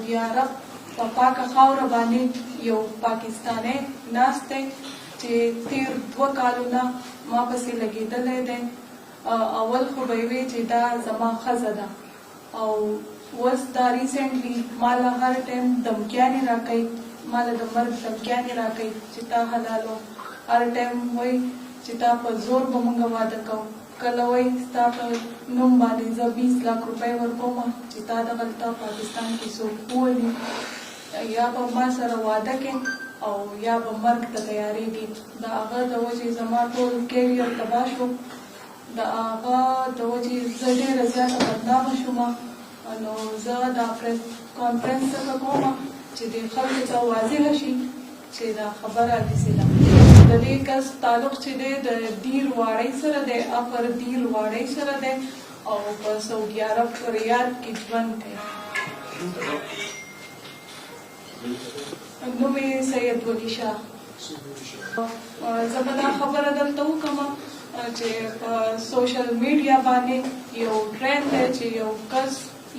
سعودي عرب په پاکه خاوره باندې یو پاکستانی ناست دی چې تیر 2 کالونه ما پسې لګېدلی دی. اول خو به یې وی چې دا زما ښځه ده او اوس دا ریسنټلی ما له هر ټایم دمکیانې راکوي، ما له د مرګ دمکیانې راکوي چې تا حلالو. هر ټایم وایي چې تا په زور به موږ واده کوو، کله وایي ستا په نوم باندې زه 20 لک روپۍ ورکوم چې تا دغلته پاکستان کې څوک وولي، یا به ما سره واده کې او یا به مرګ ته تیارېږي. د هغه د وجې زما ټول کیریر تباه شو، د هغه د وجې زه ډېره زیاته بدنامه شوم. نو زه دا پریس کانفرنس څخه کوم چې د خلکو ته واضحه شي چې دا خبره داسې ده. د دې کس تعلق چې دی د دیر واړۍ سره دی، اپر دیر واړۍ سره دی او په سعودي عرب ریاض کې ژوند کوي. نوم یې سید ولی شاه. زه به دا خبره دلته وکړم چې په سوشل میډیا باندې یو ټرینډ دی چې یو کس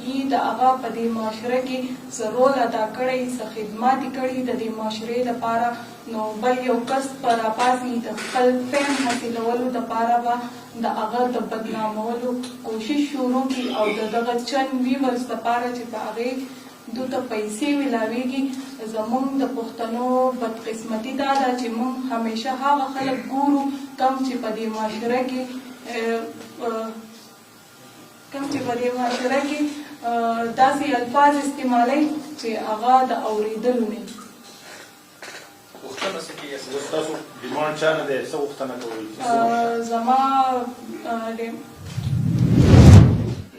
یې د هغه په دې معاشره کې څه رول ادا کړی، څه خدمات یې کړي د دې معاشرې لپاره، نو بل یو کس په راپاسې د خپل فیم حاصلولو دپاره به د هغه د بدنامولو کوشش شروع کړي او د دغه چند ویورز دپاره چې په هغې دوی ته پیسې ویلاویږي. زموږ د پښتنو بدقسمتي دا ده چې موږ همیشه هغه خلک ګورو کوم چې په دې معاشره کې داسې الفاظ استعمالوي چې هغه د اورېدلو نه وي. زما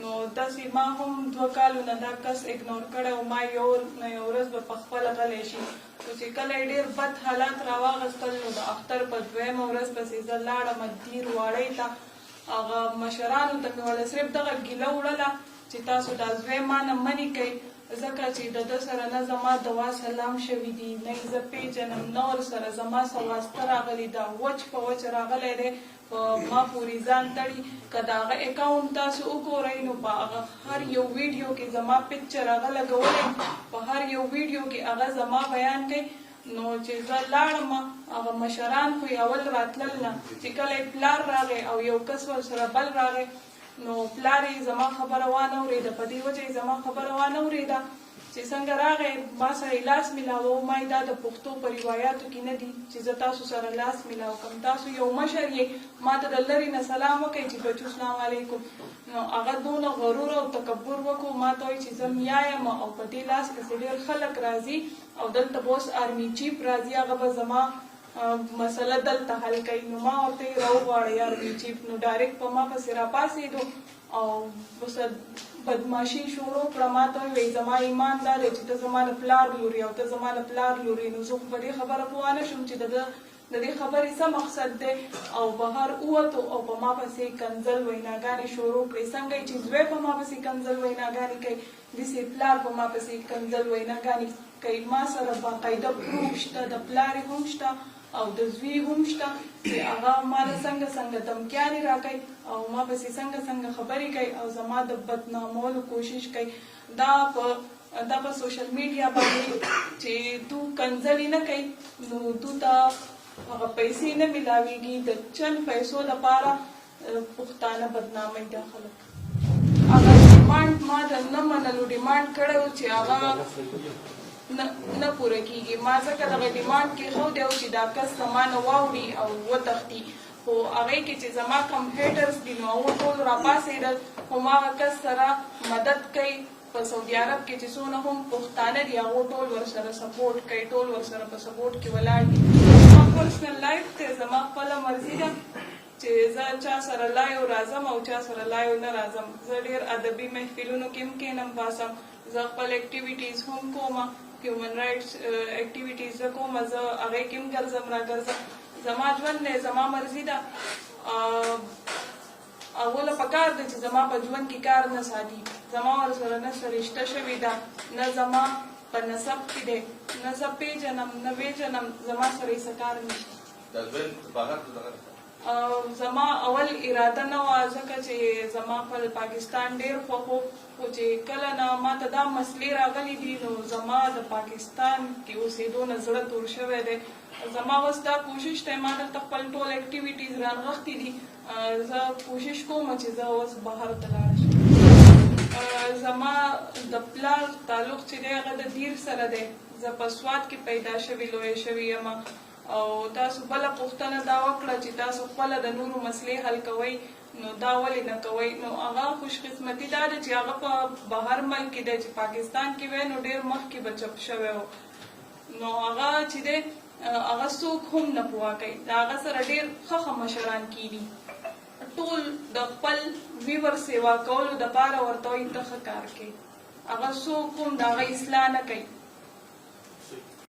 نو داسې ما هم 2 کالونه دا کس اګنور کړی او ما یو ورځ به په خپله غلی شي. خو چې کله یې ډېر بد حالات راواغېستل نو د اختر په 2مه ورځ پسې زه لاړم دیر واړۍ ته. هغه مشرانو ته مې ولا صرف دغه ګیله وړله چې تاسو دا زوی ما نه منې کوئ، ځکه چې د ده سره نه زما دوا سلام شوي دي، نه یې زه پېژنم، نه ورسره زما څه واسطه راغلي ده، وچ په وچ راغلی دی، په ما پورې ځان تړي. که د هغه اکاونټ تاسو وګورئ نو په هغه هر یو ویډیو کې زما پکچر هغه لګولی، په هر یو ویډیو کې هغه زما بیان کوي. نو چې زه لاړم هغه مشران خو یې اول راتلل نه، چې کله یې پلار راغی او یو کس ورسره بل راغی نو پلار یې زما خبره وانه اورېده، په دې وجه یې زما خبره وانه اورېده چې څنګه راغی ما سره یې لاس میلاوه. ما یې دا د پښتو په روایاتو کې نه دي چې زه تاسو سره لاس میلاو کړم، تاسو یو مشر یې، ما ته د لرې نه سلام وکړئ چې بچو سلام علیکم. نو هغه دونه غرور او تکبر وکړو، ما ته وایي چې زه میا یم او په دې لاس پسې ډېر خلک راځي او دلته به اوس آرمي چیف راځي، هغه به زما مسله دلته حل کوي. نو ما ورته یې راوغواړئ آرمي چیف. نو ډایرکټ په ما پسې راپاڅېدو او ورسره بدماشي شروع کړه. ما ته وایي زما ایمان دا دی چې ته زما د پلار لورې او ته زما د پلار لورې. نو زه خو په دې خبره پوه نه شوم چې د دې خبرې څه مقصد دی او بهر ووتو او په ما پسې کنځل ویناګانې شروع کړې. څنګه چې زوی په ما پسې کنځل ویناګانې کوي، داسې پلار په ما پسې کنځل ویناګانې کوي. ما سره باقاعده پروف شته، د پلار هم شته او د زوی هم شته چې هغه ما له څنګه دمکیانې راکوي او ما پسې څنګه خبرې کوي او زما د بدنامولو کوشش کوي. دا په سوشل میډیا باندې چې دو کنځلې نه کوي نو دو ته هغه پیسې نه میلاویږي، د چند پیسو لپاره پښتانه بدناموي دا خلک. هغه ډیمانډ ما د نه منلو ډیمانډ کړی و چې هغه نه پوره کېږي. ما ځکه دغه ډیمانډ کېښودی و چې دا کس زما نه واوړي او وتښتي، خو هغې کې چې زما کم هیټرز دي نو هغه ټول راپاڅېدل، هماغه کس سره مدد کوي. په سعودي عرب کې چې څونه هم پښتانه دي هغو ټول ورسره سپورټ کوي، ټول ورسره په سپورټ کې ولاړ دي. زما پرسنل لایف دی، زما خپله مرضي ده چې زه چا سره لایو راځم او چا سره لایو نه راځم. زه ډېر ادبي محفلونو کې هم کښېنم باسم، زه خپل اکټیویټیز هم کوم، هیومن رایټس اکټیویټیز زه کوم، زه هغې کې هم ګرځم راګرځم. زما ژوند دی، زما مرضي ده. اوله پکار ده چې زما په ژوند کې کار نه ساتي، زما ورسره نه څه رشته شوې ده، نه زما په نسب کې دی، نه زه پېژنم نه وېژنم، زما سره یې څه کار نشته. زما اول اراده نه وه ځکه چې زما خپل پاکستان ډېر خوښ و خو چې کله نه ماته دا مسلې راغلي دي نو زما د پاکستان کې اوسېدو نه زړه تور شوی دی. زما اوس دا کوشش دی ما دلته خپل ټول اکټیویټیز رانغښتي دي زه کوشش کوم چې زه اوس بهر ته لاړ شم. زما د پلار تعلق چې دی هغه د دیر سره دی. زه په سوات کې پیدا شوې لویه شوې یم او تاسو بله پوښتنه دا وکړه چې تاسو خپله د نورو مسلې حل کوئ نو دا ولې نه کوئ. نو هغه خوشقسمتي دا ده چې هغه په بهر ملک کې دی چې پاکستان کې وی نو ډېر مخکې به چپ شوی و نو هغه چې دی هغه څوک هم نه پوه کوي. د هغه سره ډېر ښه مشران کېدي ټول د خپل ویور سیوا کولو دپاره ورته وایي ته ښه کار کوي. هغه څوک هم د هغه اصلاح نه کوي.